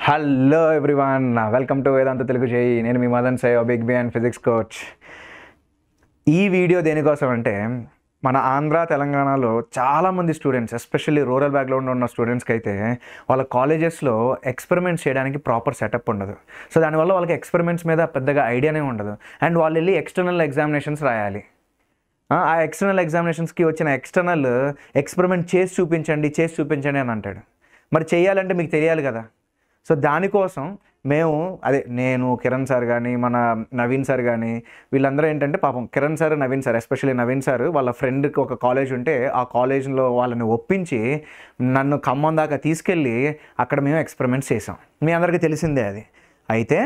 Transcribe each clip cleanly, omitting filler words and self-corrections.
Hello everyone, welcome to Vedantu Telugu చేయి. నేను మీ Madan Sai, big B and physics coach. ఈ వీడియో దేనికోసం అంటే మన ఆంధ్ర తెలంగాణలో చాలామంది స్టూడెంట్స్, ఎస్పెషల్లీ రూరల్ బ్యాక్గ్రౌండ్ ఉన్న స్టూడెంట్స్కి అయితే వాళ్ళ కాలేజెస్లో ఎక్స్పెరిమెంట్స్ చేయడానికి ప్రాపర్ సెటప్ ఉండదు. సో దానివల్ల వాళ్ళకి ఎక్స్పెరిమెంట్స్ మీద పెద్దగా ఐడియానే ఉండదు. అండ్ వాళ్ళు వెళ్ళి ఎక్స్టర్నల్ ఎగ్జామినేషన్స్ రాయాలి. ఆ ఎక్స్టర్నల్ ఎగ్జామినేషన్స్కి వచ్చిన ఎక్స్టర్నల్ ఎక్స్పెరిమెంట్ చేసి చూపించండి అని అంటాడు. మరి చేయాలంటే మీకు తెలియాలి కదా. సో దానికోసం నేను కిరణ్ సార్ కానీ మన నవీన్ సార్ కానీ వీళ్ళందరూ ఏంటంటే, పాపం Kiran sir, Naveen sir, especially Naveen sir వాళ్ళ ఫ్రెండ్కి ఒక కాలేజ్ ఉంటే ఆ కాలేజ్లో వాళ్ళని ఒప్పించి నన్ను ఖమ్మం దాకా తీసుకెళ్ళి అక్కడ మేము ఎక్స్పెరిమెంట్స్ చేసాం. మీ అందరికీ తెలిసిందే అది. అయితే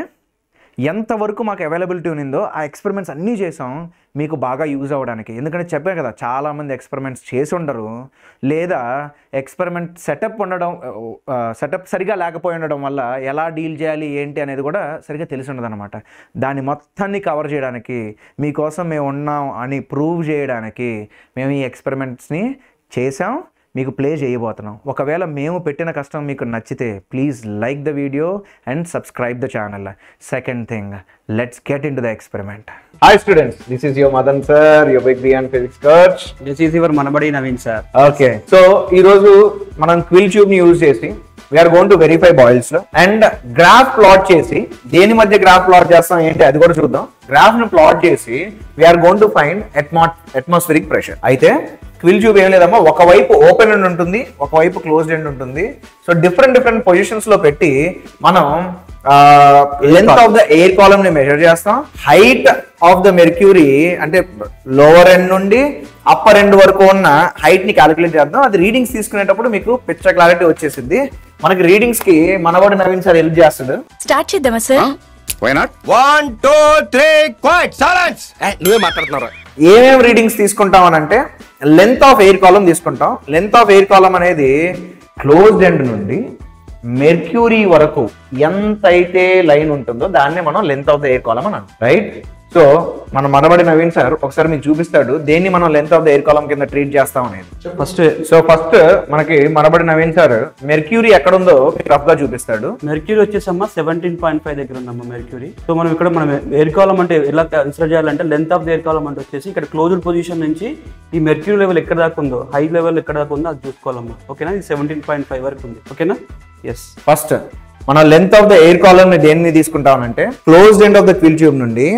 ఎంతవరకు మాకు అవైలబిలిటీ ఉన్నిందో ఆ ఎక్స్పెరిమెంట్స్ అన్నీ చేసాం మీకు బాగా యూజ్ అవ్వడానికి. ఎందుకంటే చెప్పాను కదా, చాలామంది ఎక్స్పెరిమెంట్స్ చేసి ఉండరు, లేదా ఎక్స్పెరిమెంట్ సెటప్ సరిగా లేకపోయి ఉండడం వల్ల ఎలా డీల్ చేయాలి ఏంటి అనేది కూడా సరిగా తెలిసి ఉండదు అనమాట. దాన్ని మొత్తాన్ని కవర్ చేయడానికి, మీకోసం మేము ఉన్నాం అని ప్రూవ్ చేయడానికి మేము ఈ ఎక్స్పెరిమెంట్స్ని చేసాం, మీకు ప్లే చేయబోతున్నాం. ఒకవేళ మేము పెట్టిన కష్టం మీకు నచ్చితే please like the video and subscribe the channel. Second thing, let's get in to the experiment. Hi students, this is your Madan sir, your big B and physics coach. This is your Manabadi Naveen sir. Okay, so ee roju manam quill tube ni use chesi we are going to verify boils and graph plot chesi deni madhya graph plot chestam enti adi kuda chuddam. Graph ni plot chesi we are going to find atmospheric pressure. Aithe క్విల్ tube ఏం లేదమ్మా, ఒకవైపు open end ఉంటుంది, ఒకవైపు closed end ఉంటుంది. So different positions లో పెట్టి మనం length of the air column ని మెజర్ చేస్తాం. హైట్ ఆఫ్ ద మెర్క్యూరీ అంటే లోవర్ ఎండ్ నుండి అప్పర్ ఎండ్ వరకు ఉన్న హైట్ ని క్యాలిక్యులేట్ చేద్దాం. అది రీడింగ్స్ తీసుకునేటప్పుడు మీకు పిక్చర్ క్లారిటీ వచ్చేసింది. మనకి రీడింగ్స్ కి మనవాడు నవీన్ సార్ హెల్ప్ చేస్తాడు. స్టార్ట్ చేద్దామా sir? Why not? 1 2 3 quiet silence. నువ్వే మాట్లాడుతున్నారా? ఏమేమి రీడింగ్స్ తీసుకుంటాం అని అంటే, లెంత్ ఆఫ్ ఎయిర్ కాలమ్ తీసుకుంటాం. లెంత్ ఆఫ్ ఎయిర్ కాలమ్ అనేది క్లోజ్డ్ ఎండ్ నుండి మెర్క్యూరీ వరకు ఎంతైతే లైన్ ఉంటుందో దాన్ని మనం length of the air column అని అంటాం, రైట్? సో మన మనబడి నవీన్ సార్ ఒకసారి మీకు చూపిస్తాడు దేన్ని మనం length of the air column కింద ట్రీట్ చేస్తాం అనేది. ఫస్ట్ మనకి మనబడి నవీన్ సార్ మెర్క్యూరీ ఎక్కడ ఉందో రఫ్ గా చూపిస్తాడు. మెర్క్యూరీ వచ్చేసమ్మా 17.5 దగ్గర ఉందమ్మా మెర్క్యూరీ. సో మనం ఇక్కడ మనం ఎయిర్ కాలమ్ అంటే ఎలా కన్సిడర్ చేయాలంటే, length of the air column అంటే వచ్చేసి ఇక్కడ క్లోజ్డ్ పొజిషన్ నుంచి ఈ మెర్క్యూరీ లెవెల్ ఎక్కడ దాకా ఉందో, హై లెవెల్ ఎక్కడ దాకా ఉందో అది చూసుకోవాలమ్మా. ఓకేనా? ఇది 17.5 వరకు ఉంది. ఓకేనా? ఎస్. ఫస్ట్ మనం length of the air column ని దేన్ని తీసుకుంటామనంటే, closed end of the quill tube నుండి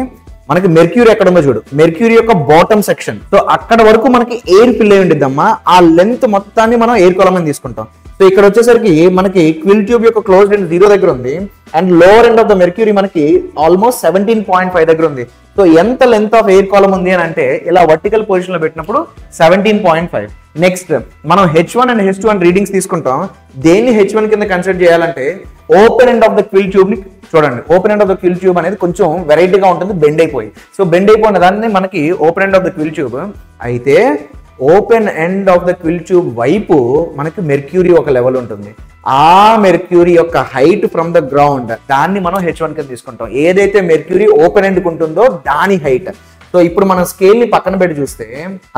మనకి మెర్క్యూరీ ఎక్కడ ఉందో చూడు, మెర్క్యూరీ యొక్క బాటమ్ సెక్షన్. సో అక్కడ వరకు మనకి ఎయిర్ ఫిల్ అయి ఉండిద్దమ్మా. ఆ లెంత్ మొత్తాన్ని మనం ఎయిర్ కాలమ్ అని తీసుకుంటాం. సో ఇక్కడ వచ్చేసరికి మనకి క్విల్ ట్యూబ్ యొక్క క్లోజ్డ్ ఎండ్ 0 దగ్గర ఉంది and lower end of the mercury మనకి ఆల్మోస్ట్ 17.5 దగ్గర ఉంది. సో ఎంత లెంత్ ఆఫ్ ఎయిర్ కాలమ్ ఉంది అని అంటే, ఇలా వర్టికల్ పొజిషన్ లో పెట్టినప్పుడు 17.5. నెక్స్ట్ మనం H1 అండ్ H2 రీడింగ్స్ తీసుకుంటాం. దేన్ని H1 కింద కన్సిడర్ చేయాలంటే, open end of the quill tube ని చూడండి. Open end of the quill tube అనేది కొంచెం వెరైటీగా ఉంటుంది, బెండ్ అయిపోయి. సో బెండ్ అయిపోయిన దాన్ని మనకి open end of the quill tube. అయితే open end of the quill tube వైపు మనకి మెర్క్యూరీ ఒక లెవెల్ ఉంటుంది. ఆ మెర్క్యూరీ యొక్క హైట్ ఫ్రమ్ ద గ్రౌండ్ దాన్ని మనం H1 కింద తీసుకుంటాం. ఏదైతే మెర్క్యూరీ ఓపెన్ ఎండ్ ఉంటుందో దాని హైట్. సో ఇప్పుడు మనం స్కేల్ ని పక్కన పెట్టి చూస్తే,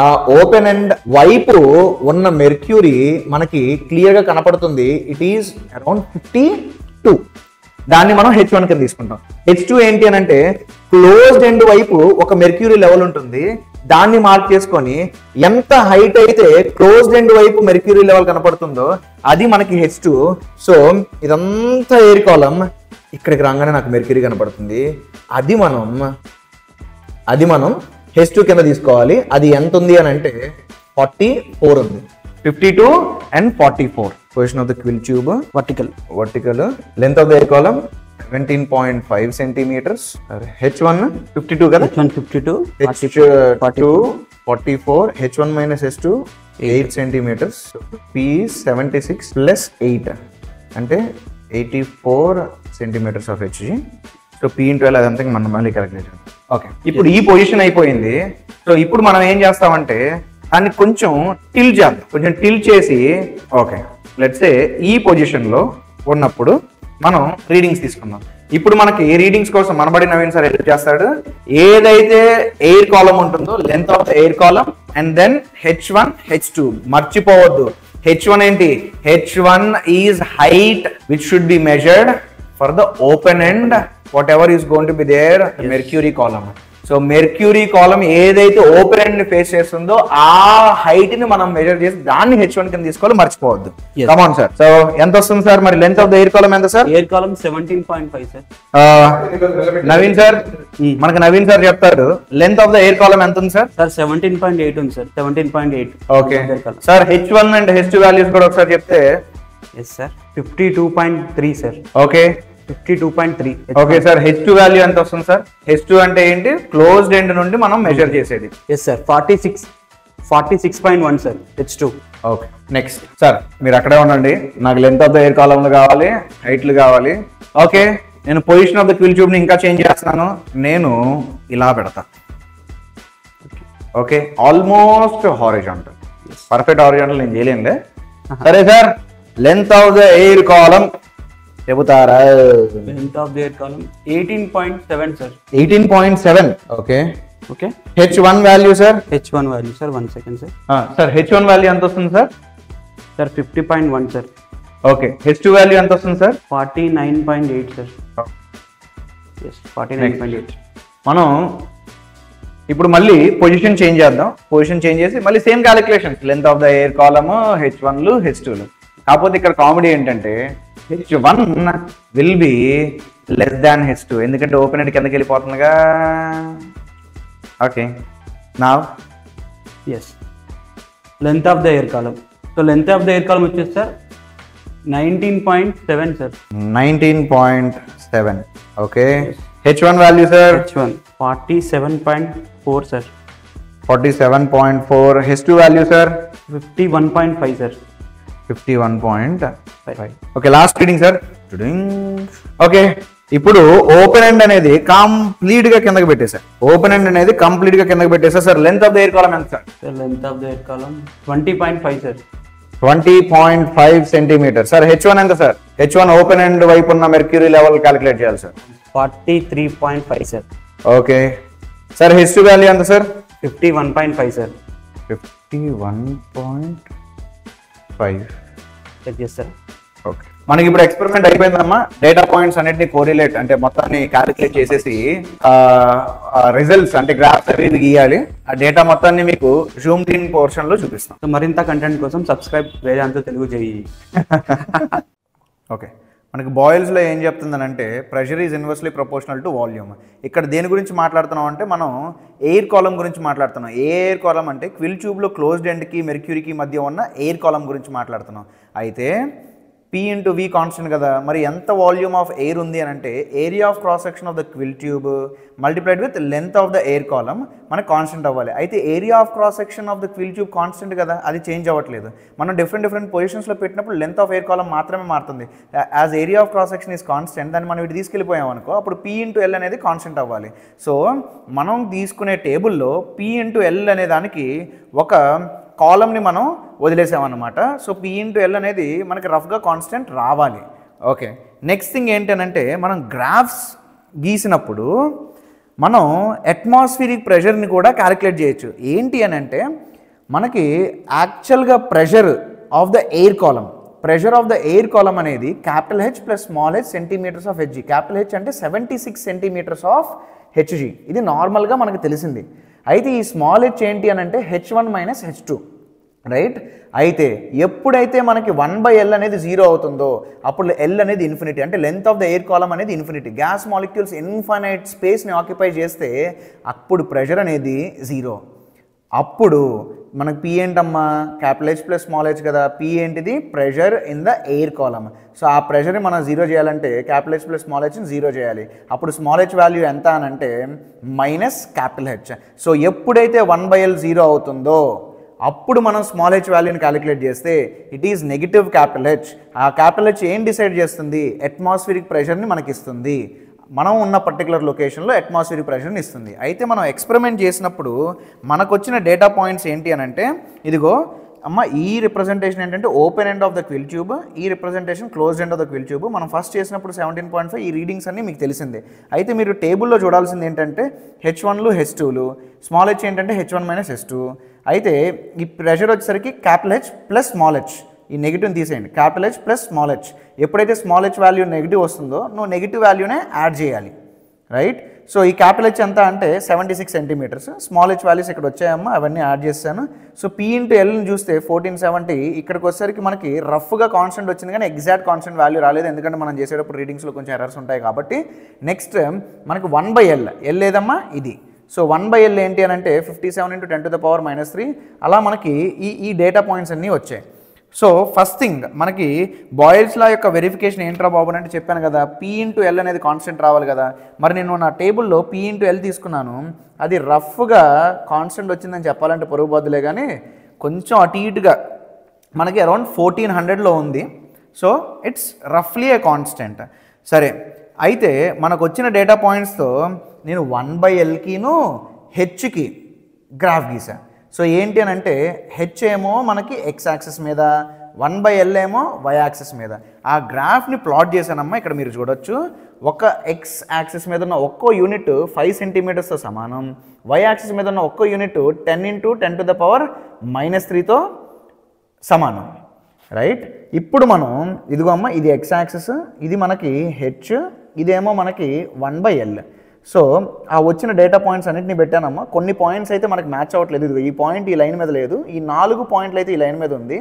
ఆ ఓపెన్ ఎండ్ వైపు ఉన్న మెర్క్యూరీ మనకి క్లియర్ గా కనపడుతుంది. It is around 52. దాన్ని మనం H1 కింద తీసుకుంటాం. H2 ఏంటి అని అంటే, క్లోజ్డ్ ఎండ్ వైపు ఒక మెర్క్యూరీ లెవెల్ ఉంటుంది. దాన్ని మార్క్ చేసుకొని ఎంత హైట్ అయితే క్లోజ్డ్ ఎండ్ వైపు మెర్క్యూరీ లెవెల్ కనపడుతుందో అది మనకి H2. సో ఇదంతా ఎయిర్ కాలమ్, ఇక్కడికి రాగానే నాకు మెర్క్యూరీ కనపడుతుంది. అది మనం H2 కింద తీసుకోవాలి. అది ఎంత ఉంది అని అంటే 44 ఉంది. 52 and 44 position of the quill tube. Vertical length of the air column 17.5 centimeters. H1 52 కదా, H1 52, H2 44, H1 minus H2 8 centimeters. P is 76 plus 8 అంటే 84 centimeters of Hg. So P into L అదంతా మనం మళ్ళీ క్యాలిక్యులేట్ చేద్దాం. Okay, ఇప్పుడు ఈ position అయిపోయింది. So ఇప్పుడు మనం ఏం చేస్తామంటే, దాన్ని కొంచెం టిల్ట్ చేద్దాం. కొంచెం టిల్ట్ చేసి, ఓకే లెట్స్ సే ఈ పొజిషన్ లో ఉన్నప్పుడు మనం రీడింగ్స్ తీసుకుందాం. ఇప్పుడు మనకి రీడింగ్స్ కోసం మనబడి నవీన్ సార్ హెల్ప్ చేస్తాడు. ఏదైతే ఎయిర్ కాలమ్ ఉంటుందో length of the air column and then H1 H2 మర్చిపోవద్దు. H1 ఏంటి? H1 is height which should be measured for the open end whatever is going to be there mercury column. So mercury column ఏదైతే open end face చేస్తుందో ఆ height ని మనం measure చేసి దాన్ని H1 కింద తీసుకోవాలి, మర్చిపోవద్దు. Come on sir. సో ఎంత వస్తుంది సార్ మరి length of the air column ఎంత sir? Air column 17.5 sir. Naveen sir, మనకు నవీన్ సార్ చెప్తారు length of the air column ఎంత ఉంది సార్? సార్ 17.8 ఉంది sir. 17.8. Okay sir. H1 and H2 values కూడా ఒకసారి చెప్తే. Yes sir. 52.3 sir. Okay 52.3. Okay sir. H2 value ఎంత వస్తుంది సార్? H2 అంటే ఏంటి? క్లోజ్డ్ ఎండ్ నుండి మనం మెజర్ చేసేది. Yes sir. 46.1 sir. H2. Okay next sir, మీరు అక్కడే ఉండండి. నాకు లెంత్ ఆఫ్ ద ఎయిర్ కాలమ్లు కావాలి, హైట్లు కావాలి. ఓకే, నేను position of the quill tube ని ఇంకా చేంజ్ చేస్తున్నాను. నేను ఇలా పెడతా. Okay, almost horizontal. Perfect horizontal నేను చేయలేనులే. సరే sir, length of the air column చెబుతారా? Length of the air column 18.7 sir. 18.7. Okay okay. H1 value sir? H1 value sir 1 second sir. Sir H1 value ఎంత వస్తుంది sir? Sir 50.1 sir. Okay. H2 value ఎంత వస్తుంది sir? 49.8 sir. Yes 49.8. మనం ఇప్పుడు మళ్ళీ position change చేద్దాం. Position change చేసి మళ్ళీ same calculations, length of the air column, H1లు H2లు. కాకపోతే ఇక్కడ కామెడీ ఏంటంటే H1 will be less than H2, ఎందుకంటే ఓపెన్ ఎండ్ కిందకి వెళ్ళిపోతుందిగా. ఓకే, నా yes length of the air column. So length of the air column వచ్చేసి sir 19.7 sir. 19.7. Okay. H1 value sir? H1 47.4 sir. 47.4. H2 value sir? 51.5 sir. 51.5. Okay, last reading sir. Okay, ఇప్పుడు open end అనేది complete గా కిందకి పెట్టేశారు. Open end అనేది complete గా కిందకి పెట్టేశారు sir. Length of the air column ఎంత sir? Length of the air column 20.5 sir. 20.5 centimetre. Sir H1 ఎంత సార్? H1 ఓపెన్ ఎండ్ వైపు ఉన్న మెర్క్యూరీ లెవెల్ క్యాలిక్యులేట్ చేయాలి sir. 43.5 sir. Okay sir. H2 value ఎంత సార్? 51.5 సార్. 51.5. చెక్ చేస్తారా? Okay, మనకి ఇప్పుడు experiment అయిపోయిందమ్మా. డేటా పాయింట్స్ అన్నిటిని కోరిలేట్ అంటే మొత్తాన్ని క్యాలిక్యులేట్ చేసేసి రిజల్ట్స్ అంటే గ్రాఫ్స్ అవి గీయాలి. ఆ డేటా మొత్తాన్ని మీకు జూమ్ ఇన్ పోర్షన్ లో చూపిస్తాం. సో మరింత కంటెంట్ కోసం సబ్స్క్రైబ్ వేదాంత తెలుగు చేయి. ఓకే, మనకి బాయిల్స్లో ఏం చెప్తుందనంటే pressure is inversely proportional to volume. ఇక్కడ దేని గురించి మాట్లాడుతున్నాం అంటే మనం ఎయిర్ కాలమ్ గురించి మాట్లాడుతున్నాం. ఏ ఎయిర్ కాలమ్ అంటే క్విల్ ట్యూబ్లో క్లోజ్డ్ ఎండ్కి మెర్క్యూరీకి మధ్య ఉన్న ఎయిర్ కాలమ్ గురించి మాట్లాడుతున్నాం. అయితే P ఇంటూ V కాన్స్టెంట్ కదా, మరి ఎంత వాల్యూమ్ ఆఫ్ ఎయిర్ ఉంది అని అంటే area of cross section of the quill tube multiplied with length of the air column మనకు కాన్స్టెంట్ అవ్వాలి. అయితే area of cross section of the quill tube constant కదా, అది చేంజ్ అవ్వట్లేదు. మనం డిఫరెంట్ పొజిషన్స్లో పెట్టినప్పుడు లెంత్ ఆఫ్ ఎయిర్ కాలమ్ మాత్రమే మారుతుంది. As area of cross section is constant, దాన్ని మనం ఇటు తీసుకెళ్ళిపోయాం అనుకో, అప్పుడు P ఇంటూ L అనేది కాన్స్టెంట్ అవ్వాలి. సో మనం తీసుకునే టేబుల్లో P ఇంటూ L అనే దానికి ఒక కాలమ్ని మనం వదిలేసామన్నమాట. సో P ఇంటూ L అనేది మనకి రఫ్గా కాన్స్టెంట్ రావాలి. ఓకే, నెక్స్ట్ థింగ్ ఏంటనంటే మనం గ్రాఫ్స్ గీసినప్పుడు మనం అట్మాస్ఫిరిక్ ప్రెషర్ని కూడా క్యాలిక్యులేట్ చేయొచ్చు. ఏంటి అని అంటే మనకి యాక్చువల్గా pressure of the air column, pressure of the air column అనేది capital H plus small h centimetres of Hg. Capital H అంటే 76 సెంటీమీటర్స్ ఆఫ్ Hg. ఇది నార్మల్గా మనకు తెలిసింది. అయితే ఈ స్మాల్ h ఏంటి అని అంటే H1 మైనస్ H2, రైట్? అయితే ఎప్పుడైతే మనకి 1/L అనేది 0 అవుతుందో అప్పుడు L అనేది ఇన్ఫినిటీ, అంటే length of the air column అనేది ఇన్ఫినిటీ. గ్యాస్ మాలిక్యూల్స్ ఇన్ఫైనైట్ స్పేస్ని ఆక్యుపై చేస్తే అప్పుడు ప్రెషర్ అనేది 0. అప్పుడు మనకు P ఏంటమ్మా? Capital H plus small h కదా. P ఏంటిది? Pressure in the air column. So ఆ ప్రెషర్ని మనం 0 చేయాలంటే క్యాపిటల్ H ప్లస్ స్మాల్ hని 0 చేయాలి. అప్పుడు స్మాల్ h వాల్యూ ఎంత అని అంటే మైనస్ క్యాపిటల్ H. సో ఎప్పుడైతే 1/L 0 అవుతుందో అప్పుడు మనం స్మాల్ h వాల్యూని క్యాలిక్యులేట్ చేస్తే it is negative capital H. ఆ క్యాపిటల్ H ఏం డిసైడ్ చేస్తుంది? అట్మాస్ఫిరిక్ ప్రెషర్ని మనకి ఇస్తుంది. మనం ఉన్న పర్టికులర్ లొకేషన్లో అట్మాస్ఫిరిక్ ప్రెషర్ని ఇస్తుంది. అయితే మనం ఎక్స్పెరిమెంట్ చేసినప్పుడు మనకు వచ్చిన డేటా పాయింట్స్ ఏంటి అని అంటే ఇదిగో అమ్మ, ఈ రిప్రజెంటేషన్ ఏంటంటే open end of the quill tube, ఈ representation closed end of the quill tube. మనం ఫస్ట్ చేసినప్పుడు 17.5, ఈ రీడింగ్స్ అన్నీ మీకు తెలిసిందే. అయితే మీరు టేబుల్లో చూడాల్సింది ఏంటంటే H1లు H2లు, స్మాల్ h ఏంటంటే H1 మైనస్ H2. అయితే ఈ ప్రెషర్ వచ్చేసరికి capital H plus small h. ఈ నెగిటివ్ని తీసేయండి, capital H plus small H. ఎప్పుడైతే స్మాల్ హెచ్ వాల్యూ నెగిటివ్ వస్తుందో నువ్వు నెగిటివ్ వాల్యూనే యాడ్ చేయాలి, రైట్? సో ఈ క్యాపిటల్ హెచ్ ఎంత అంటే 76 సెంటీమీటర్స్, స్మాల్ హెచ్ వాల్యూస్ ఇక్కడ వచ్చాయమ్మా, అవన్నీ యాడ్ చేస్తాను. సో పీ ఇంటూ ఎల్ని చూస్తే 1470, ఇక్కడికి వచ్చేసరికి మనకి రఫ్గా కాన్స్టెంట్ వచ్చింది కానీ ఎగ్జాక్ట్ కాన్స్టెంట్ వాల్యూ రాలేదు, ఎందుకంటే మనం చేసేటప్పుడు రీడింగ్స్లో కొంచెం ఎర్రర్స్ ఉంటాయి కాబట్టి. నెక్స్ట్ మనకి 1/L, ఎల్ లేదమ్మా ఇది. సో 1/L ఏంటి అని అంటే 57 × 10⁻³ అలా మనకి ఈ డేటా పాయింట్స్ అన్నీ వచ్చాయి. సో ఫస్ట్ థింగ్ మనకి బాయిల్స్ లా యొక్క వెరిఫికేషన్ ఏంట్రా బాబు అంటే చెప్పాను కదా, పీ ఇంటూ ఎల్ అనేది కాన్స్టెంట్ రావాలి కదా. మరి నేను నా టేబుల్లో పీ ఇంటూ ఎల్ తీసుకున్నాను, అది రఫ్గా కాన్స్టెంట్ వచ్చిందని చెప్పాలంటే పొరుగు బదులే కానీ కొంచెం అటు ఇటుగా మనకి అరౌండ్ 1400లో ఉంది. సో ఇట్స్ రఫ్లీ ఏ కాన్స్టెంట్. సరే, అయితే మనకు వచ్చిన డేటా పాయింట్స్తో నేను 1/Lకిను హెచ్కి గ్రాఫ్ గీసా. సో ఏంటి అని అంటే హెచ్ ఏమో మనకి ఎక్స్ యాక్సిస్ మీద, 1/L ఏమో వై యాక్సిస్ మీద. ఆ గ్రాఫ్ని ప్లాట్ చేశానమ్మా, ఇక్కడ మీరు చూడొచ్చు. ఒక ఎక్స్ యాక్సిస్ మీద ఉన్న ఒక్కో యూనిట్ 5 సెంటీమీటర్స్తో సమానం, వై యాక్సిస్ మీద ఉన్న ఒక్కో యూనిట్ 10 × 10⁻³ సమానం, రైట్? ఇప్పుడు మనం ఇదిగో అమ్మ, ఇది ఎక్స్ యాక్సిస్, ఇది మనకి హెచ్, ఇదేమో మనకి 1/L. సో ఆ వచ్చిన డేటా పాయింట్స్ అన్నింటినీ పెట్టానమ్మా. కొన్ని పాయింట్స్ అయితే మనకి మ్యాచ్ అవ్వట్లేదు, ఇదిగో ఈ పాయింట్ ఈ లైన్ మీద లేదు, ఈ 4 పాయింట్లు అయితే ఈ లైన్ మీద ఉంది.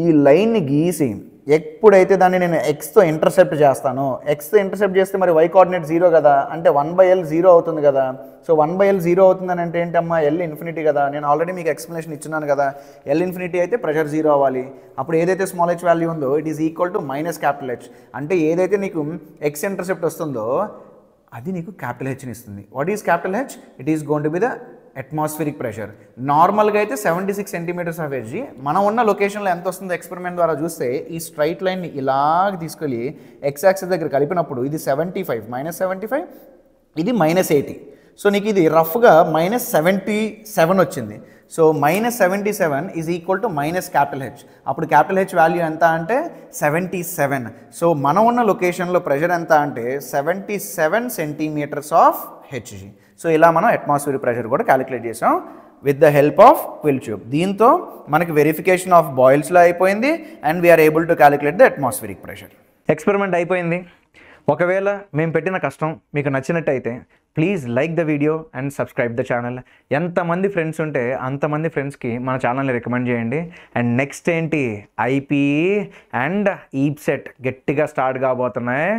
ఈ లైన్ని గీసి ఎప్పుడైతే దాన్ని నేను ఎక్స్తో ఇంటర్సెప్ట్ చేస్తానో, ఎక్స్తో ఇంటర్సెప్ట్ చేస్తే మరి వై కోఆర్డినేట్ 0 కదా, అంటే 1/L 0 అవుతుంది కదా. సో 1/L 0 అవుతుందని అంటే ఏంటమ్మా, ఎల్ ఇన్ఫినిటీ కదా. నేను ఆల్రెడీ మీకు ఎక్స్ప్లెనేషన్ ఇచ్చున్నాను కదా, ఎల్ ఇన్ఫినిటీ అయితే ప్రెషర్ 0 అవ్వాలి. అప్పుడు ఏదైతే స్మాల్ హెచ్ వాల్యూ ఉందో it is equal to minus capital H. అంటే ఏదైతే నీకు ఎక్స్ ఇంటర్సెప్ట్ వస్తుందో అది నీకు క్యాపిటల్ హెచ్ని ఇస్తుంది. What is capital H? It is going to be the atmospheric pressure. నార్మల్గా అయితే 76 సెంటీమీటర్స్ ఆఫ్ హెచ్. మనం ఉన్న లొకేషన్లో ఎంత వస్తుందో ఎక్స్పెరిమెంట్ ద్వారా చూస్తే ఈ స్ట్రైట్ లైన్ని ఇలాగ తీసుకెళ్ళి ఎక్స్ యాక్సిస్ దగ్గర కలిపినప్పుడు ఇది 75 -75, ఇది -80. సో నీకు ఇది రఫ్గా -77 వచ్చింది. So -77 is equal to minus capital H. అప్పుడు క్యాపిటల్ హెచ్ వాల్యూ ఎంత అంటే 77. సో మనం ఉన్న లొకేషన్లో ప్రెషర్ ఎంత అంటే 77 సెంటీమీటర్స్ ఆఫ్ హెచ్జీ. సో ఇలా మనం అట్మాస్ఫియర్ ప్రెషర్ కూడా క్యాలిక్యులేట్ చేసాం with the help of quill tube. దీంతో మనకి వెరిఫికేషన్ ఆఫ్ బాయిల్స్లో అయిపోయింది and we are able to calculate the atmospheric pressure. Experiment అయిపోయింది. ఒకవేళ మేము పెట్టిన కష్టం మీకు నచ్చినట్టయితే please like the video and subscribe the channel. ఎంతమంది ఫ్రెండ్స్ ఉంటే అంతమంది ఫ్రెండ్స్కి మన ఛానల్ని రికమెండ్ చేయండి. అండ్ నెక్స్ట్ ఏంటి, ఐపీఈ అండ్ ఈప్సెట్ గట్టిగా స్టార్ట్ కాబోతున్నాయి,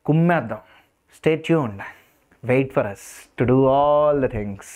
కుమ్మేద్దాం. Stay tuned, wait for us to do all the things.